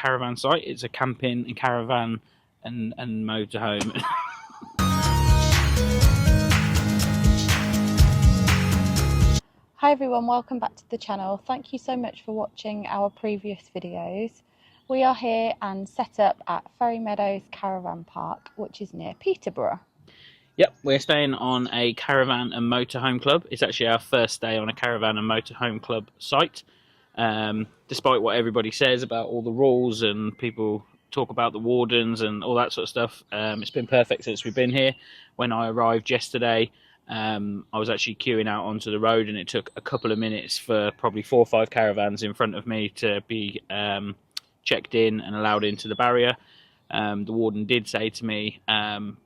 caravan site. It's a camping and caravan and motorhome. Hi everyone, welcome back to the channel. Thank you so much for watching our previous videos. We are here and set up at Ferry Meadows Caravan Park, which is near Peterborough. Yep, we're staying on a Caravan and Motorhome Club. It's actually our first day on a Caravan and Motorhome Club site. Despite what everybody says about all the rules and people talk about the wardens and all that sort of stuff, it's been perfect since we've been here. When I arrived yesterday, I was actually queuing out onto the road, and it took a couple of minutes for probably 4 or 5 caravans in front of me to be checked in and allowed into the barrier. The warden did say to me,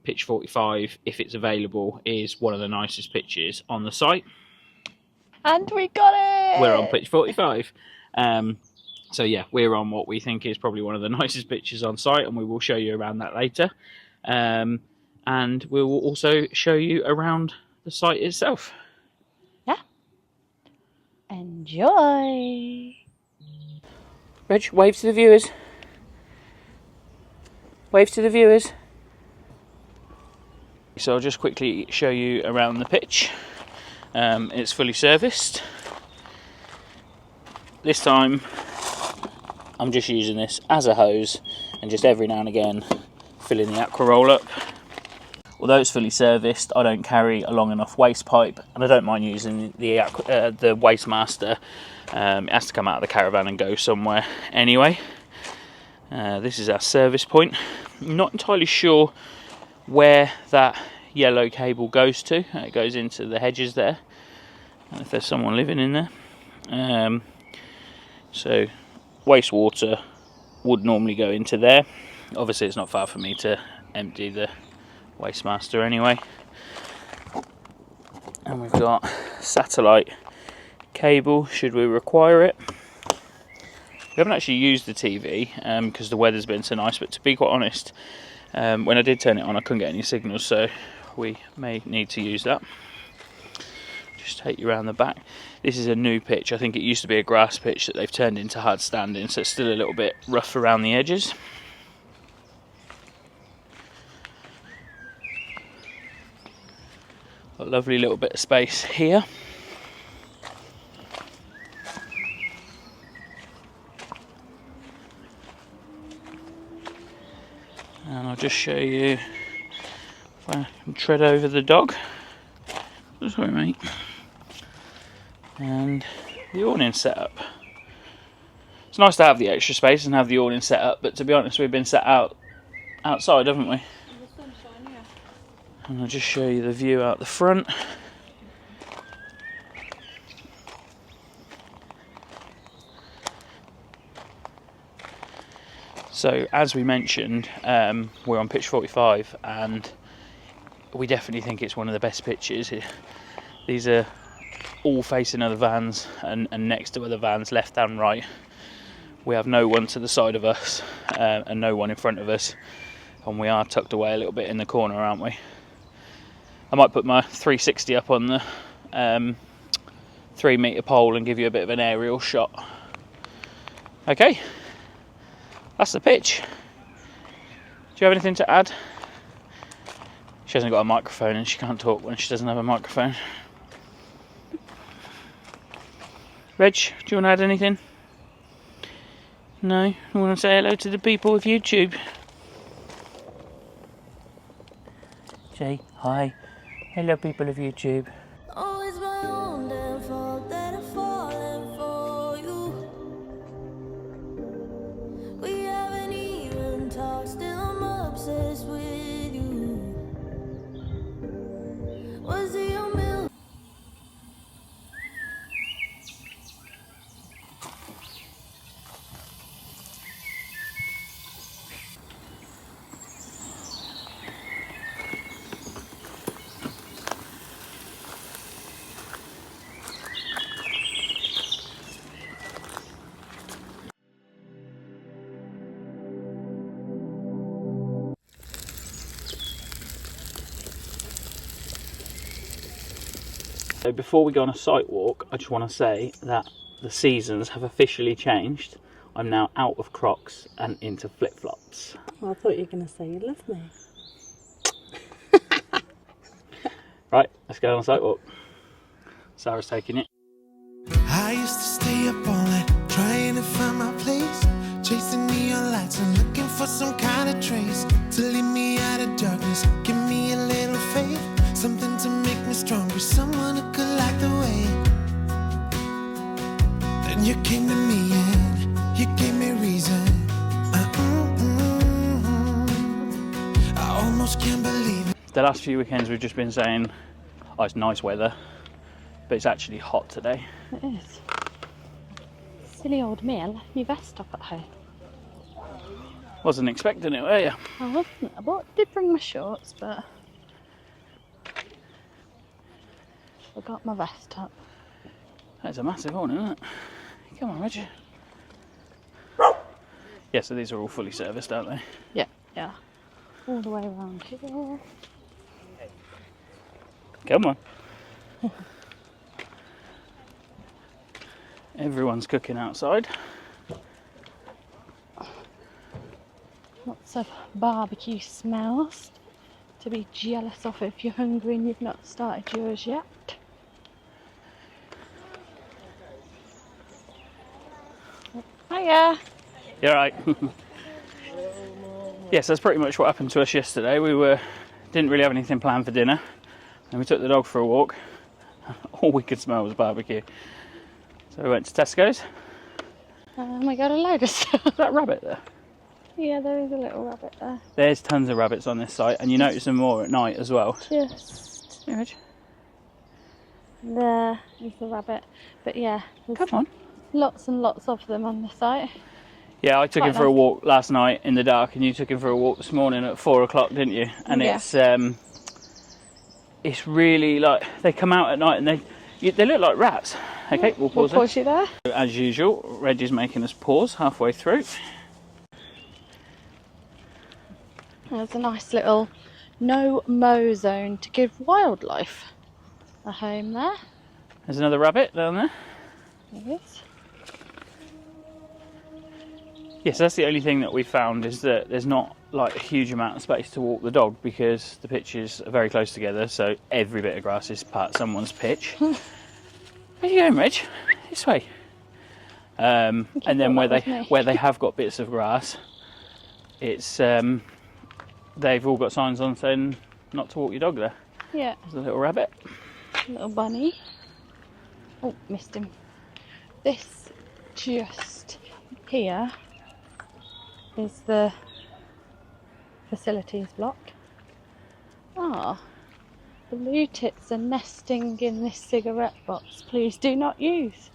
pitch 45, if it's available, is one of the nicest pitches on the site. And we got it! We're on pitch 45. So yeah, we're on what we think is probably one of the nicest pitches on site, and we will show you around that later. And we will also show you around the site itself. Yeah. Enjoy! Reg, wave to the viewers. Wave to the viewers. So I'll just quickly show you around the pitch. It's fully serviced. This time I'm just using this as a hose and just every now and again filling the aqua roll up. Although it's fully serviced, I don't carry a long enough waste pipe, and I don't mind using the waste master. It has to come out of the caravan and go somewhere anyway. This is our service point. I'm not entirely sure where that yellow cable goes to. It goes into the hedges there, and if there's someone living in there. So wastewater would normally go into there. Obviously it's not far for me to empty the waste master anyway. And we've got satellite cable should we require it. We haven't actually used the TV because the weather's been so nice, but to be quite honest, when I did turn it on I couldn't get any signals, so we may need to use that. Just take you around the back. This is a new pitch. I think it used to be a grass pitch that they've turned into hard standing, so it's still a little bit rough around the edges. A lovely little bit of space here. And I'll just show you if I can tread over the dog. Sorry, mate. And the awning set up. It's nice to have the extra space and have the awning set up, but to be honest, we've been set outside, haven't we? And I'll just show you the view out the front. So as we mentioned, we're on pitch 45, and we definitely think it's one of the best pitches. These are all facing other vans and next to other vans, left and right. We have no one to the side of us and no one in front of us, and we are tucked away a little bit in the corner, aren't we? I might put my 360 up on the 3-metre pole and give you a bit of an aerial shot. Okay, that's the pitch. Do you have anything to add? She hasn't got a microphone and she can't talk when she doesn't have a microphone. Reg, do you want to add anything? No? You want to say hello to the people of YouTube? Say hi. Hello, people of YouTube. Always my own damn fault that I'm falling for you. We haven't even talked, still I'm obsessed with you. Was it your milk? So before we go on a site walk, I just want to say that the seasons have officially changed. I'm now out of Crocs and into flip-flops. Well, I thought you were going to say you love me. Right, let's go on a sidewalk. Sarah's taking it. I used to stay up all night trying to find my place, chasing neon lights and looking for some kind of trace to lead me out of darkness. Give me a little faith, something to make me stronger, someone who could light the way. Then you came to me and you gave me reason. I almost can't believe it. The last few weekends we've just been saying, oh, it's nice weather, but it's actually hot today. It is. Silly old me, I left my vest up at home. Wasn't expecting it, were you? I wasn't. I did bring my shorts, but I got my vest up. That's a massive one, isn't it? Come on, Reg. Yeah, so these are all fully serviced, aren't they? Yeah, yeah. All the way around here. Come on. Everyone's cooking outside. Lots of barbecue smells to be jealous of if you're hungry and you've not started yours yet. Hiya! You're right. Yes, that's pretty much what happened to us yesterday. We didn't really have anything planned for dinner, and we took the dog for a walk. All we could smell was barbecue. So we went to Tesco's. We got a load of stuff. Is that rabbit there? Yeah, there is a little rabbit there. There's tons of rabbits on this site, and you notice them more at night as well. Just Yeah, Reg. there is the rabbit. But yeah, there's Come on. lots and lots of them on the site. Yeah, I took him Quite for a nice. walk last night in the dark, and you took him for a walk this morning at 4 o'clock, didn't you? And Yeah. it's really like they come out at night and they look like rats. Okay, we'll pause there. Pause you there. As usual, Reg is making us pause halfway through. There's a nice little no-mow zone to give wildlife a home there. There's another rabbit down there. There is. Yes, that's the only thing that we found is that there's not like a huge amount of space to walk the dog because the pitches are very close together, so every bit of grass is part of someone's pitch. Where are you going, Reg? This way. And then where they have got bits of grass, it's they've all got signs on saying not to walk your dog there. Yeah, There's a little rabbit. little bunny. Oh, missed him. This just here is the facilities block. Ah, blue tits are nesting in this cigarette box. Please do not use.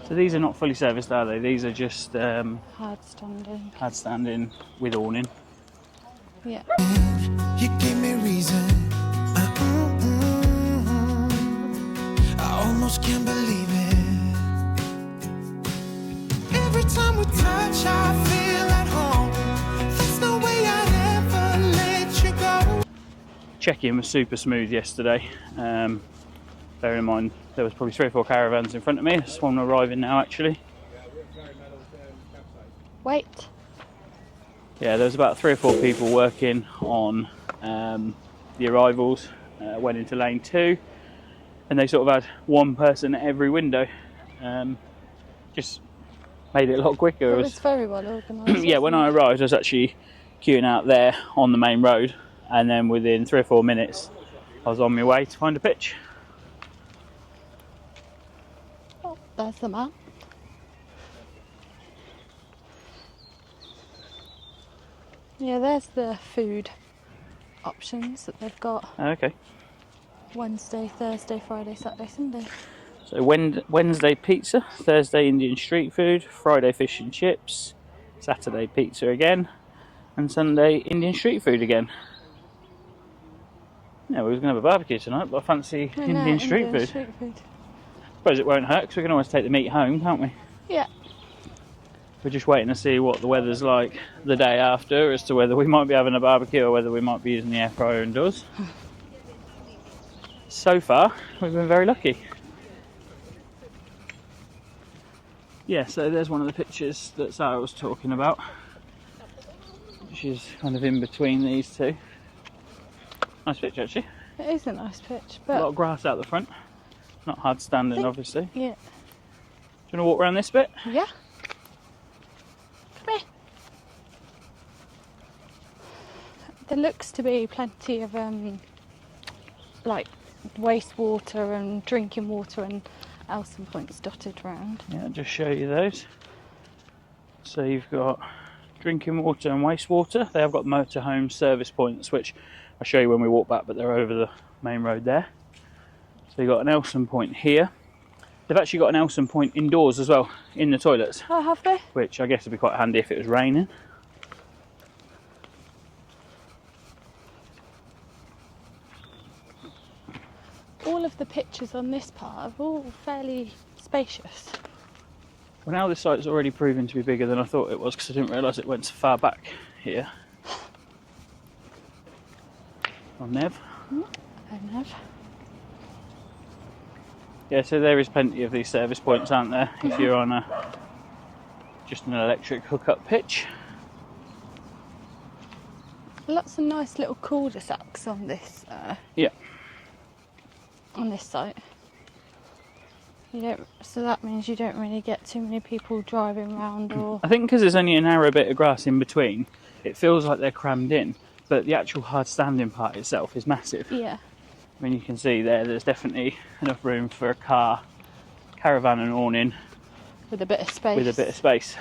So these are not fully serviced, are they? These are just Hard standing. hard standing with awning. Yeah. You gave me reason. I almost can't believe it. Every time we touch, I feel at home. There's no way I'd ever let you go. Check-in was super smooth yesterday. Bearing in mind there was probably 3 or 4 caravans in front of me. There's one arriving now actually. Wait. Yeah, there was about 3 or 4 people working on the arrivals. Went into lane 2 and they sort of had one person at every window. Just made it a lot quicker. It was very well organised. Yeah, when I arrived I was actually queuing out there on the main road, and then within 3 or 4 minutes I was on my way to find a pitch. Oh, there's the man. Yeah, there's the food options that they've got. Okay. Wednesday, Thursday, Friday, Saturday, Sunday. So Wednesday pizza, Thursday Indian street food, Friday fish and chips, Saturday pizza again, and Sunday Indian street food again. Yeah, we were going to have a barbecue tonight, but I fancy Indian street food. Suppose it won't hurt because we can always take the meat home, can't we? Yeah. We're just waiting to see what the weather's like the day after as to whether we might be having a barbecue or whether we might be using the air fryer indoors. So far, we've been very lucky. Yeah, so there's one of the pictures that Sara was talking about, which is kind of in between these two. Nice picture actually. It is a nice pitch, A lot but of grass out the front. Not hard standing, obviously. Do you yeah. want to walk around this bit? Yeah. Come here. There looks to be plenty of like wastewater and drinking water and Elson points dotted around. Yeah, I'll just show you those. So you've got drinking water and wastewater. They have got motorhome service points, which I'll show you when we walk back, but they're over the main road there. So you've got an Elson point here. They've actually got an Elson point indoors as well, in the toilets. Oh, have they? Which I guess would be quite handy if it was raining. All of the pictures on this part are all fairly spacious. Well, now this site's already proven to be bigger than I thought it was, because I didn't realise it went so far back here. On Nev. I don't know. Yeah, so there is plenty of these service points, aren't there, if you're on just an electric hookup pitch. Lots of nice little cul-de-sacs on this. Yeah. On this site. So that means you don't really get too many people driving around or... I think because there's only a narrow bit of grass in between, it feels like they're crammed in, but the actual hard standing part itself is massive. Yeah. I mean, you can see there's definitely enough room for a car, caravan and awning. With a bit of space. With a bit of space.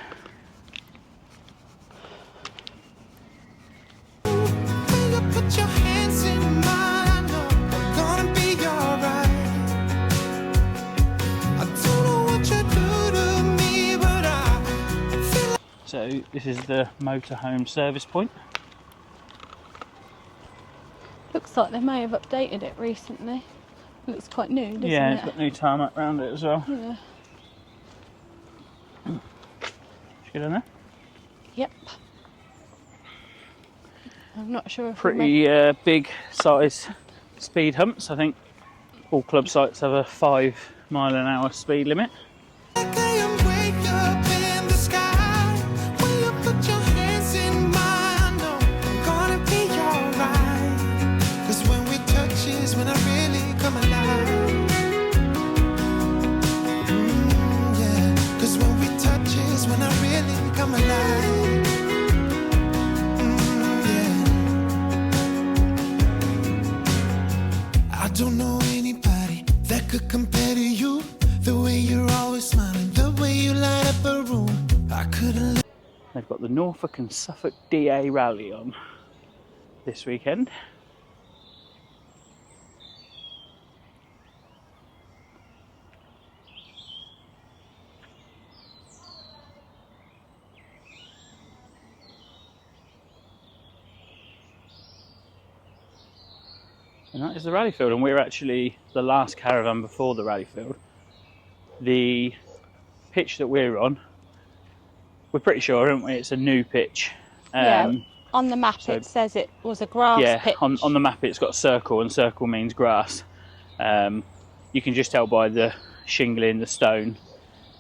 Put your hands in mine, I know I'm gonna be alright. I don't know what you do to me, but I feel. So this is the motorhome service point. Looks like they may have updated it recently. Looks quite new, doesn't Yeah, it? it's got new tarmac around it as well. Yeah. Should we go down there? Yep. I'm not sure if Pretty big size speed humps. I think all club sites have a 5 mile an hour speed limit. Like I am way up in the sky. When you put your hands in mine, I know I'm gonna be alright. 'Cause when we touch is when I really come alive. Yeah. 'Cause when we touch is when I really come alive. I don't know anybody that could compare to you. The way you're always smiling, the way you light up a room. I couldn't live. They've got the Norfolk and Suffolk DA rally on this weekend. And that is the rally field, and we're actually the last caravan before the rally field. The pitch that we're on, we're pretty sure, aren't we? It's a new pitch. Yeah, on the map so- it says it was a grass pitch. on the map it's got a circle, and circle means grass. You can just tell by the shingling, the stone,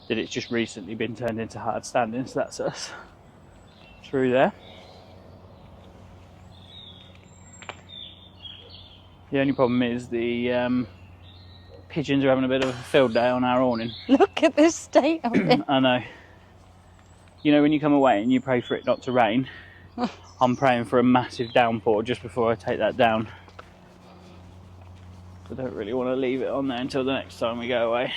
that it's just recently been turned into hard standing, so that's us through there. The only problem is the pigeons are having a bit of a field day on our awning. Look at the state of it. I know. You know, when you come away and you pray for it not to rain, I'm praying for a massive downpour just before I take that down. I don't really want to leave it on there until the next time we go away.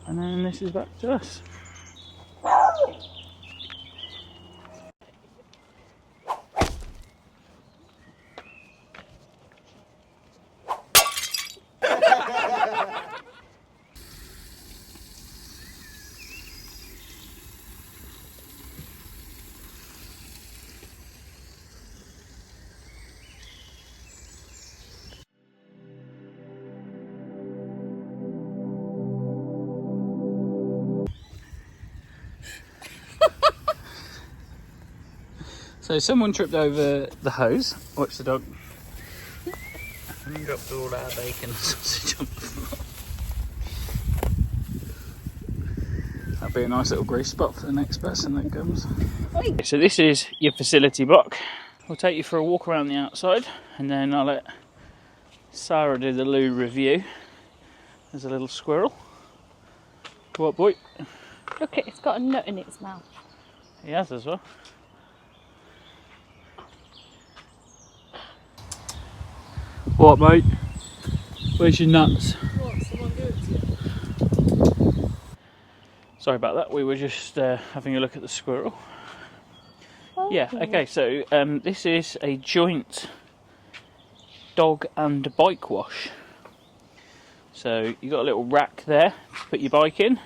And then this is back to us. So someone tripped over the hose. Watch the dog. And dropped all our bacon and sausage on the floor. That'll be a nice little grease spot for the next person that comes. So this is your facility block. We'll take you for a walk around the outside and then I'll let Sara do the loo review. There's a little squirrel. What, boy? Look, it's got a nut in its mouth. He has as well. What, mate? Where's your nuts? What, someone do it to you? Sorry about that, we were just having a look at the squirrel. Oh, Yeah, okay, so this is a joint dog and bike wash. So you've got a little rack there to put your bike in.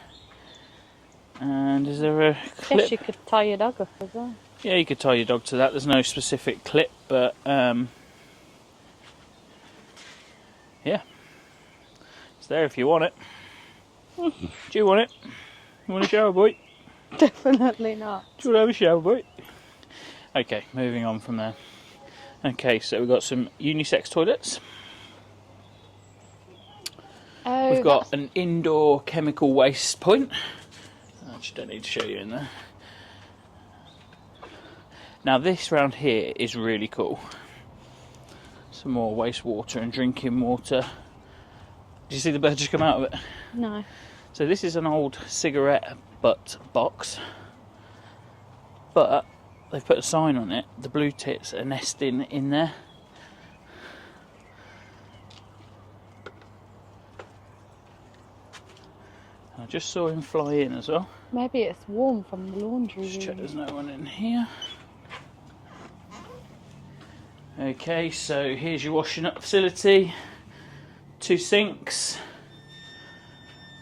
And is there a clip? Guess you could tie your dog up as well. Yeah, you could tie your dog to that. There's no specific clip, but yeah. It's there if you want it. Do you want it? You want a shower, boy? Definitely not. Do you want to have a shower, boy? Okay, moving on from there. Okay, so we've got some unisex toilets. Oh, We've got an indoor chemical waste point. I just don't need to show you in there. Now this round here is really cool. Some more wastewater and drinking water. Did you see the bird just come out of it? No. So this is an old cigarette butt box, but they've put a sign on it. The blue tits are nesting in there. I just saw him fly in as well. Maybe it's warm from the laundry Just check room. there's no one in here. Okay, so here's your washing up facility. 2 sinks.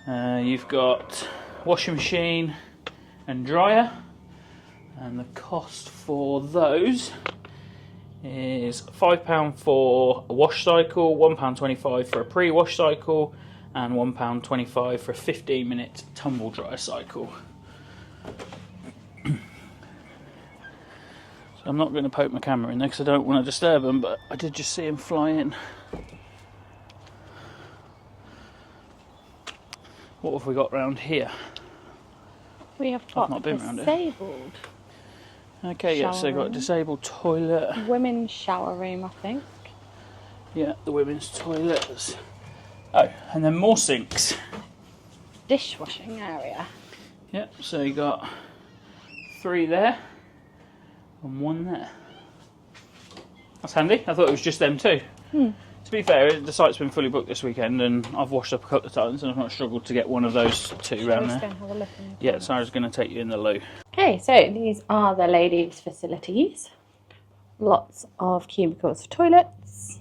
You've got washing machine and dryer. And the cost for those is £5 for a wash cycle, £1.25 for a pre-wash cycle, and £1.25 for a 15-minute tumble dry cycle. So I'm not going to poke my camera in there because I don't want to disturb him, but I did just see him fly in. What have we got round here? We have got not been round here. disabled Okay, yeah, so you've got a room. disabled toilet. Women's shower room, I think. Yeah, the women's toilets. Oh, and then more sinks. Dishwashing area. Yeah, so you got 3 there and 1 there. That's handy. I thought it was just them 2. To be fair, the site's been fully booked this weekend and I've washed up a couple of times and I've not struggled to get one of those 2 round Let's go there. and have a look in the Yeah, corner. Sara's going to take you in the loo. Okay, so these are the ladies' facilities. Lots of cubicles for toilets,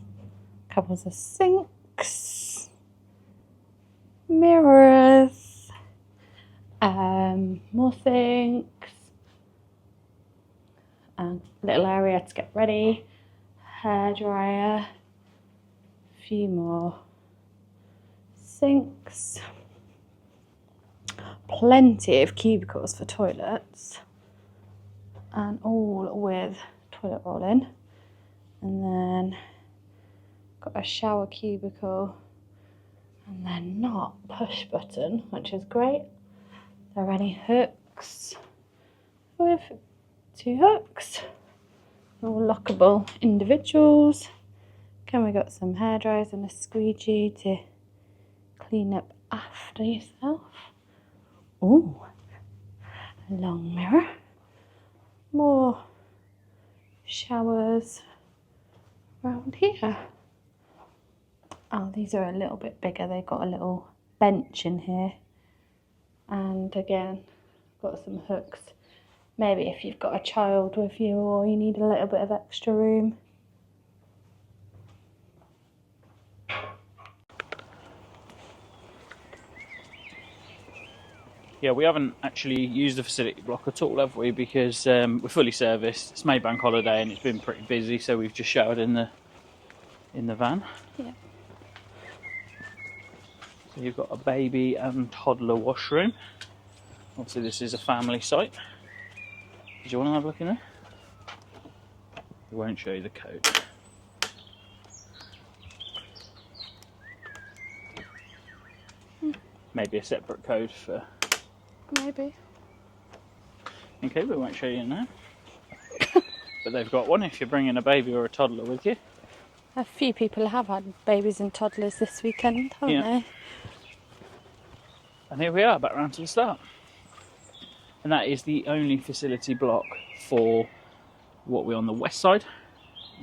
couples of sinks, mirrors, more sinks, a little area to get ready, hairdryer, a few more sinks. Plenty of cubicles for toilets and all with toilet roll in, and then got a shower cubicle and then not push button, which is great. There are any hooks with 2 hooks, all lockable individuals. Then we got some hair dryers and a squeegee to clean up after yourself. Ooh, a long mirror, more showers around here. Oh, these are a little bit bigger. They've got a little bench in here. And again, got some hooks. Maybe if you've got a child with you or you need a little bit of extra room. Yeah, we haven't actually used the facility block at all, have we? Because we're fully serviced. It's Maybank holiday and it's been pretty busy, so we've just showered in the van. Yeah. So you've got a baby and toddler washroom. Obviously, this is a family site. Do you want to have a look in there? It won't show you the code. Maybe a separate code for... Maybe. Okay, we won't show you now. But they've got one if you're bringing a baby or a toddler with you. A few people have had babies and toddlers this weekend, haven't they? And here we are, back round to the start. And that is the only facility block for what we're on the west side.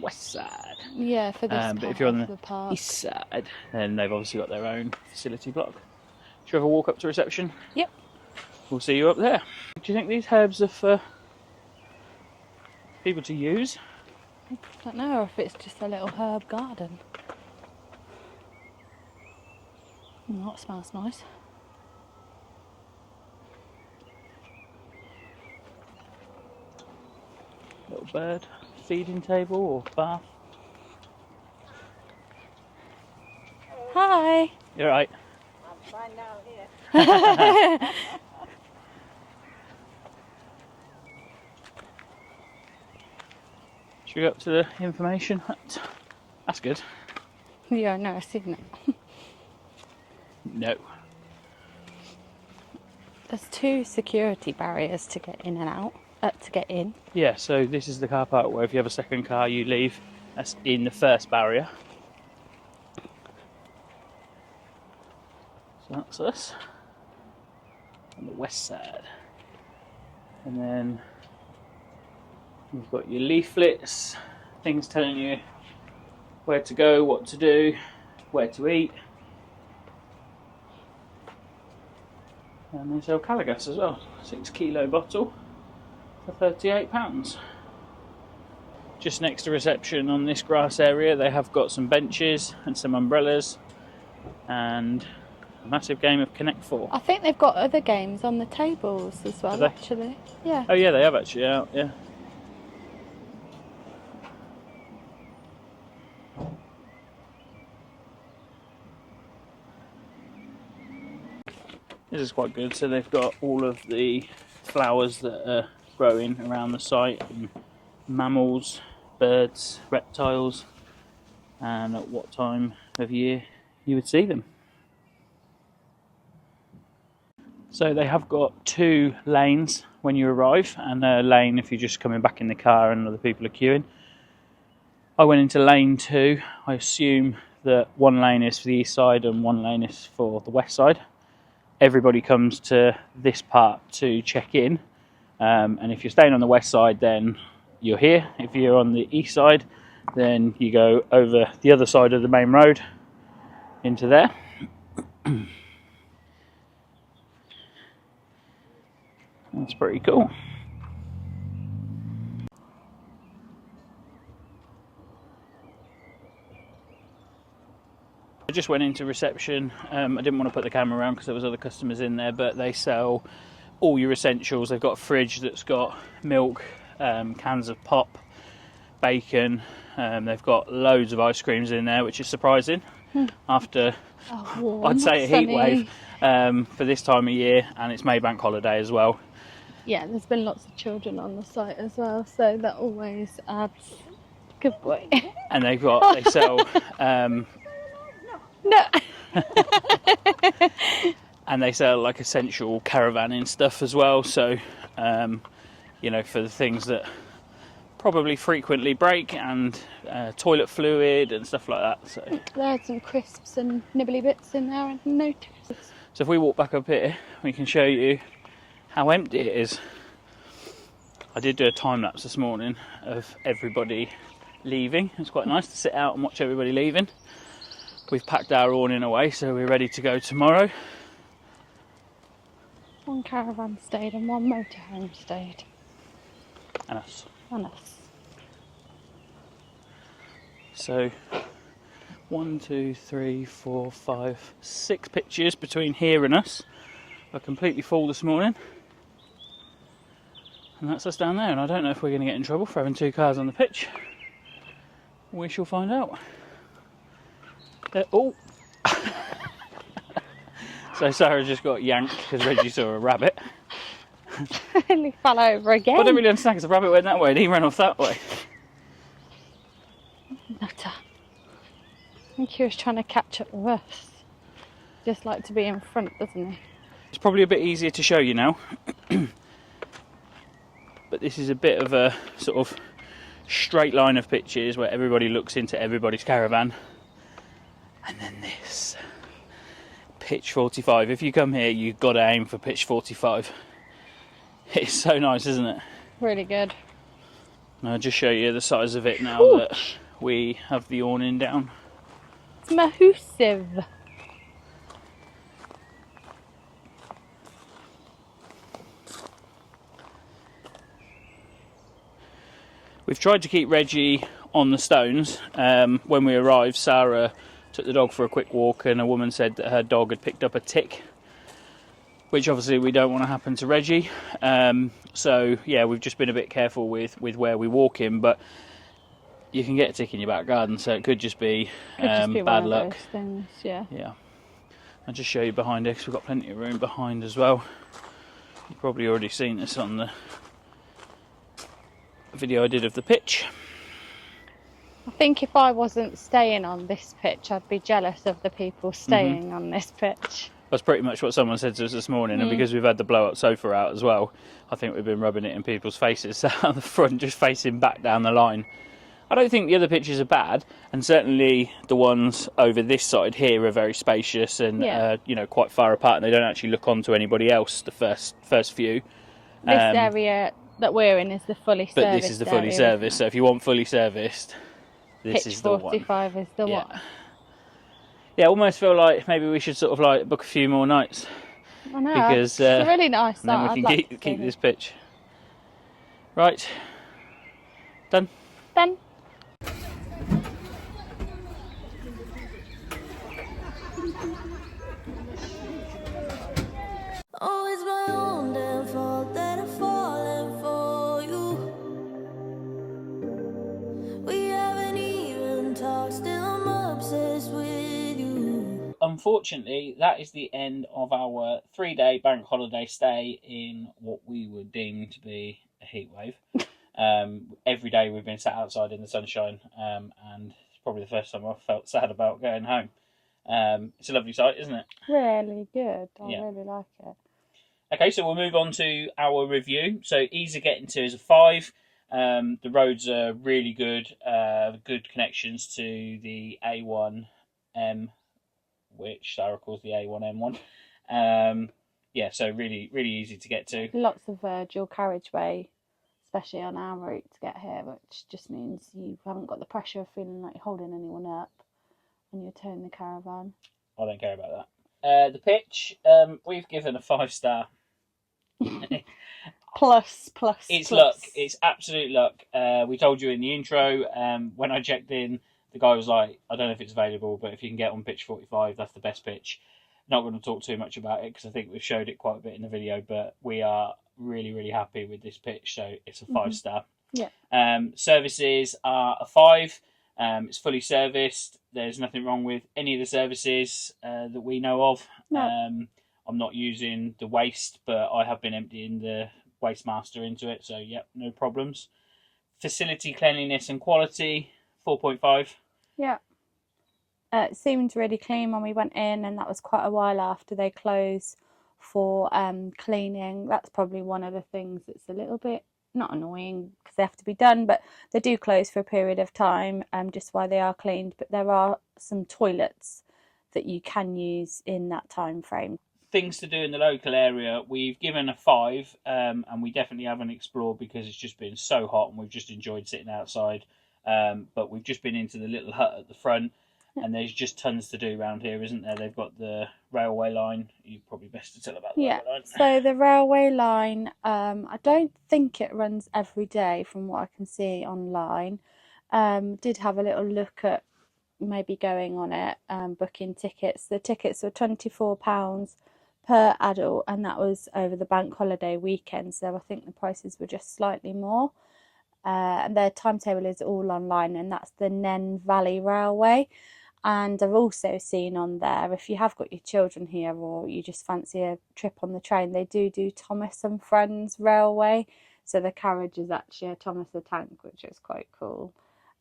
West side. Yeah, for this But part if you're on of the park. east side, then they've obviously got their own facility block. Should we have a walk up to reception? Yep. We'll see you up there. Do you think these herbs are for people to use? I don't know if it's just a little herb garden. That smells nice. Little bird feeding table or bath. Hi. You're right. I'm fine now here. Should we go up to the information hut? That's good. Yeah, I know, I've seen it. No. There's 2 security barriers to get in and out. To get in. Yeah, so this is the car park where if you have a second car you leave. That's in the first barrier. So that's us. On the west side. And then you've got your leaflets, things telling you where to go, what to do, where to eat. And they sell Calagas as well, 6 kilo bottle for £38. Just next to reception on this grass area they have got some benches and some umbrellas and a massive game of Connect 4. I think they've got other games on the tables as well, Have they? actually. Yeah. Oh yeah, they have actually out, yeah. This is quite good. So they've got all of the flowers that are growing around the site, and mammals, birds, reptiles, and at what time of year you would see them. So they have got 2 lanes when you arrive, and a lane if you're just coming back in the car and other people are queuing. I went into lane 2. I assume that 1 lane is for the east side and 1 lane is for the west side. Everybody comes to this part to check in, and if you're staying on the west side then you're here. If you're on the east side then you go over the other side of the main road into there. That's pretty cool. I just went into reception. I didn't want to put the camera around because there was other customers in there, but they sell all your essentials. They've got a fridge that's got milk, cans of pop, bacon. They've got loads of ice creams in there, which is surprising after warm, I'd say a sunny. heat wave for this time of year, and it's Maybank holiday as well. Yeah, there's been lots of children on the site as well, so that always adds. Good boy. And they sell No. and they sell like essential caravanning stuff as well. So, you know, for the things that probably frequently break, and toilet fluid and stuff like that. So There's some crisps and nibbly bits in there and no toast. So if we walk back up here, we can show you how empty it is. I did do a time lapse this morning of everybody leaving. It's quite nice to sit out and watch everybody leaving. We've packed our awning away, so we're ready to go tomorrow. 1 caravan stayed and 1 motorhome stayed. And us. And us. So 1, 2, 3, 4, 5, 6 pitches between here and us are completely full this morning. And that's us down there, and I don't know if we're going to get in trouble for having 2 cars on the pitch. We shall find out. Oh! So Sarah just got yanked because Reggie saw a rabbit. And he fell over again. I don't really understand because the rabbit went that way and he ran off that way. Nutter. I think he was trying to catch up with us. Just like to be in front, doesn't he? It's probably a bit easier to show you now. But this is a bit of a sort of straight line of pictures where everybody looks into everybody's caravan. And then this. Pitch 45. If you come here, you've got to aim for pitch 45. It's so nice, isn't it? Really good. And I'll just show you the size of it now that we have the awning down. It's massive. We've tried to keep Reggie on the stones. When we arrived, Sara took the dog for a quick walk and a woman said that her dog had picked up a tick, which obviously we don't want to happen to Reggie. So yeah, we've just been a bit careful with where we walk him, but you can get a tick in your back garden, so it could just be, bad luck. Those things, yeah. Yeah. I'll just show you behind here because we've got plenty of room behind as well. You've probably already seen this on the video I did of the pitch. I think if I wasn't staying on this pitch, I'd be jealous of the people staying on this pitch. That's pretty much what someone said to us this morning, and because we've had the blow-up sofa out as well, I think we've been rubbing it in people's faces. So on the front, just facing back down the line. I don't think the other pitches are bad, and certainly the ones over this side here are very spacious and you know, quite far apart, and they don't actually look onto anybody else. The first few. This area that we're in is the fully serviced. But this is the fully serviced. So if you want fully serviced, this pitch is the one. 45 is the one. Yeah, I almost feel like maybe we should sort of like book a few more nights. I know. Because it's a really nice then site. we can keep this pitch. Right. Done. Done. Oh, it's my own damn fault that I'm falling for you. We haven't even talked, still I'm obsessed with you. Unfortunately, that is the end of our 3-day bank holiday stay in what we would deem to be a heat wave. Every day we've been sat outside in the sunshine, and it's probably the first time I've felt sad about going home. It's a lovely sight, isn't it? Really good. I really like it. Okay, so we'll move on to our review. So easy getting to is a 5. The roads are really good. Good connections to the A1M, which Sara calls the A1M1. Yeah, so really, really easy to get to. Lots of dual carriageway, especially on our route to get here, which just means you haven't got the pressure of feeling like you're holding anyone up when you're towing the caravan. I don't care about that. The pitch, we've given a 5-star. Plus. It's luck. It's absolute luck. We told you in the intro, when I checked in, the guy was like, I don't know if it's available, but if you can get on pitch 45, that's the best pitch. Not going to talk too much about it because I think we've showed it quite a bit in the video, but we are really, really happy with this pitch, so it's a 5-star. Yeah. Services are a 5. It's fully serviced. There's nothing wrong with any of the services that we know of. No. I'm not using the waste, but I have been emptying the Waste Master into it, so yep, no problems. Facility cleanliness and quality, 4.5. Yeah. It seemed really clean when we went in, and that was quite a while after they closed for cleaning. That's probably one of the things that's a little bit, not annoying because they have to be done, but they do close for a period of time, just while they are cleaned. But there are some toilets that you can use in that time frame. Things to do in the local area, we've given a 5, and we definitely haven't explored because it's just been so hot and we've just enjoyed sitting outside. But we've just been into the little hut at the front, and there's just tons to do around here, isn't there? They've got the railway line. You're probably best to tell about the railway line. So the railway line, I don't think it runs every day from what I can see online. Did have a little look at maybe going on it, booking tickets. The tickets were £24 per adult, and that was over the bank holiday weekend, so I think the prices were just slightly more. And their timetable is all online, and that's the Nen Valley Railway. And I've also seen on there, if you have got your children here or you just fancy a trip on the train, they do Thomas and Friends Railway, so the carriage is actually a Thomas the Tank, which is quite cool.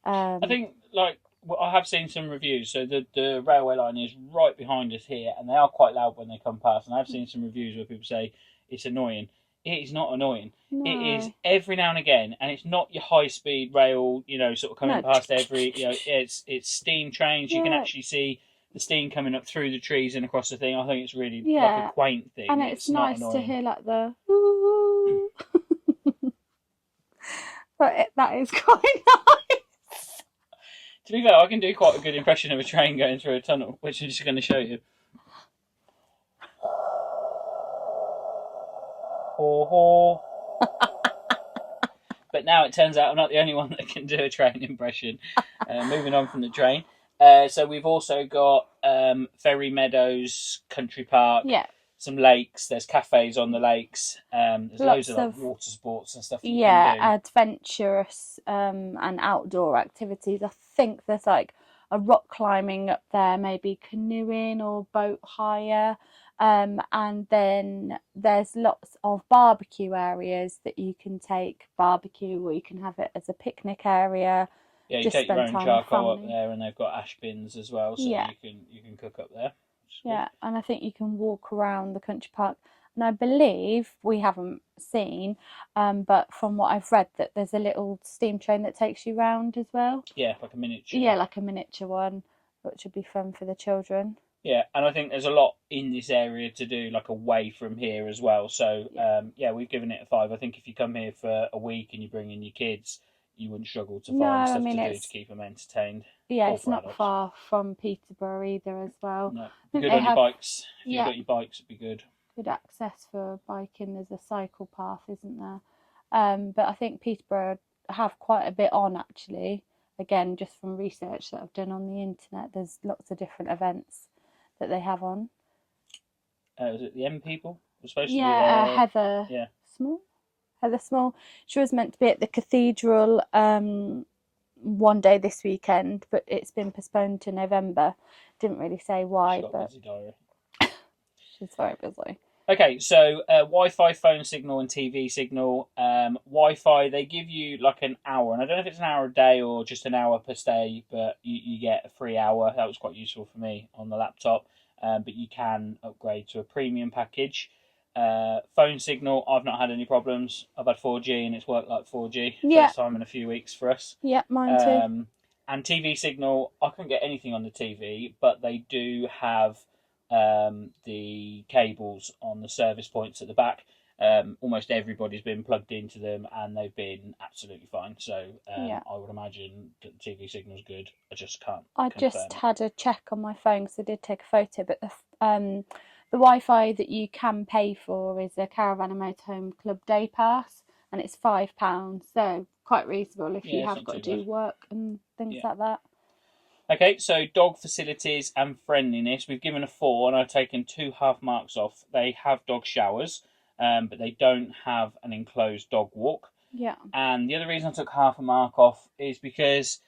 I think, like, well, I have seen some reviews. So the railway line is right behind us here, and they are quite loud when they come past. And I've seen some reviews where people say it's annoying. It is not annoying. No. It is every now and again, and it's not your high speed rail, sort of coming No. past every, it's steam trains. You can Yeah. actually see the steam coming up through the trees and across the thing. I think it's really like Yeah. a quaint thing. And it's not nice to annoying. hear like the ooh. But that is quite nice. To be fair, I can do quite a good impression of a train going through a tunnel, which I'm just going to show you. Ho ho. But now it turns out I'm not the only one that can do a train impression. Moving on from the train. So we've also got Ferry Meadows Country Park. Yeah. Some lakes. There's cafes on the lakes. There's loads of like, water sports and stuff that you can do. Adventurous and outdoor activities. I think there's like a rock climbing up there, maybe canoeing or boat hire. And then there's lots of barbecue areas that you can take barbecue, or you can have it as a picnic area. Yeah, you just take your spend own time with charcoal up family. there, and they've got ash bins as well, so Yeah. you can cook up there. Yeah, and I think you can walk around the country park. And I believe, we haven't seen, but from what I've read, that there's a little steam train that takes you round as well. Yeah, like a miniature. Yeah, like a miniature one, which would be fun for the children. Yeah, and I think there's a lot in this area to do, like away from here as well. So, we've given it a 5. I think if you come here for a week and you bring in your kids, you wouldn't struggle to find stuff to do to keep them entertained. Yeah, Or it's for not adults. far from Peterborough either as well. No, think good they on your have- bikes. If yeah. you've got your bikes, it'd be good. Good access for biking. There's a cycle path, isn't there? But I think Peterborough have quite a bit on, actually. Again, just from research that I've done on the internet, there's lots of different events that they have on. Was it the M people? It was supposed to be Heather yeah. Small. Heather Small. She was meant to be at the cathedral one day this weekend, but it's been postponed to November. Didn't really say why, She's got a but busy diary. she's very busy. Okay, so Wi-Fi, phone signal, and TV signal. Wi-Fi, they give you like an hour, and I don't know if it's an hour a day or just an hour per stay, but you get a free hour. That was quite useful for me on the laptop. But you can upgrade to a premium package. Phone signal, I've not had any problems. I've had 4G and it's worked like 4G. Yeah. First time in a few weeks for us. Yeah, mine too. And TV signal, I couldn't get anything on the TV, but they do have the cables on the service points at the back. Almost everybody's been plugged into them and they've been absolutely fine. So I would imagine that the TV signal's good. I just can't. I confirm just it. had a check on my phone because I did take a photo, but the Wi-Fi that you can pay for is a Caravan and Motorhome Club day pass, and it's £5, so quite reasonable if you it's have not got to too do bad. work and things like that. Okay, so dog facilities and friendliness. We've given a 4 and I've taken 2 half marks off. They have dog showers, but they don't have an enclosed dog walk. Yeah. And the other reason I took half a mark off is because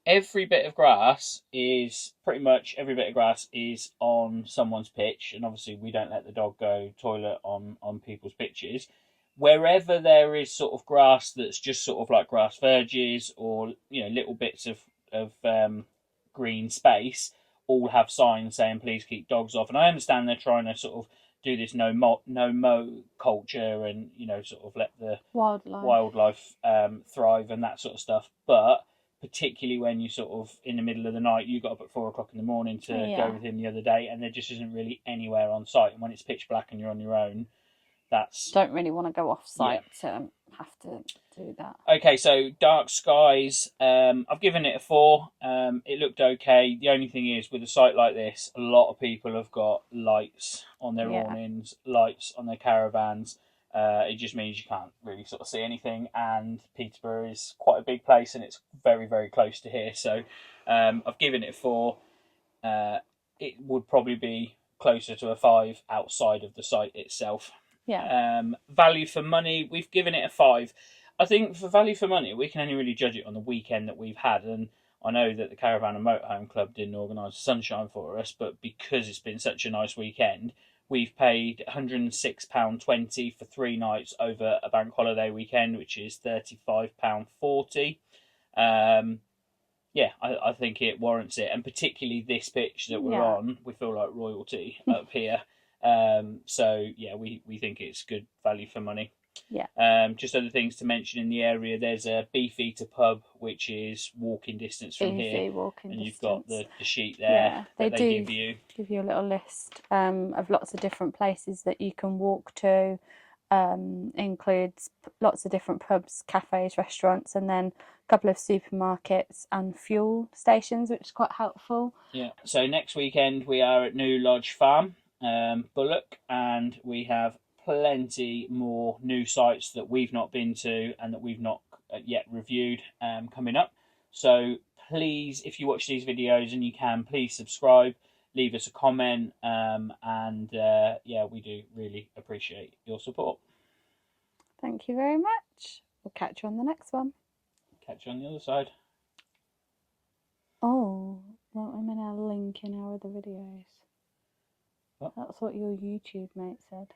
every bit of grass is on someone's pitch, and obviously we don't let the dog go toilet on people's pitches. Wherever there is sort of grass that's just sort of like grass verges or little bits of green space, all have signs saying please keep dogs off. And I understand they're trying to sort of do this no mow culture and sort of let the wildlife thrive and that sort of stuff, but particularly when you sort of in the middle of the night, you got up at 4 o'clock in the morning to go with him the other day, and there just isn't really anywhere on site. And when it's pitch black and you're on your own, don't really want to go off site to have to do that. Okay, so dark skies. I've given it a 4. It looked okay. The only thing is, with a site like this, a lot of people have got lights on their awnings, lights on their caravans. It just means you can't really sort of see anything, and Peterborough is quite a big place and it's very, very close to here. So I've given it a 4. It would probably be closer to a 5 outside of the site itself. Yeah. Value for money, we've given it a 5. I think for value for money, we can only really judge it on the weekend that we've had, and I know that the Caravan and Motorhome Club didn't organise sunshine for us, but because it's been such a nice weekend, we've paid £106.20 for 3 nights over a bank holiday weekend, which is £35.40. yeah, I think it warrants it, and particularly this pitch that we're Yeah. on, we feel like royalty up here. So yeah, we think it's good value for money. Yeah. Just other things to mention in the area. There's a Beefeater pub, which is walking distance from Easy here, walking and distance. you've got the sheet there Yeah, that they they do give you. a little list of lots of different places that you can walk to. Includes lots of different pubs, cafes, restaurants, and then a couple of supermarkets and fuel stations, which is quite helpful. Yeah. So next weekend we are at New Lodge Farm, Bullock, and we have plenty more new sites that we've not been to and that we've not yet reviewed coming up. So please, if you watch these videos and you can, please subscribe, leave us a comment, and yeah, we do really appreciate your support. Thank you very much. We'll catch you on the next one. Catch you on the other side. Oh, well, I'm in a link in our other videos. What? That's what your YouTube mate said.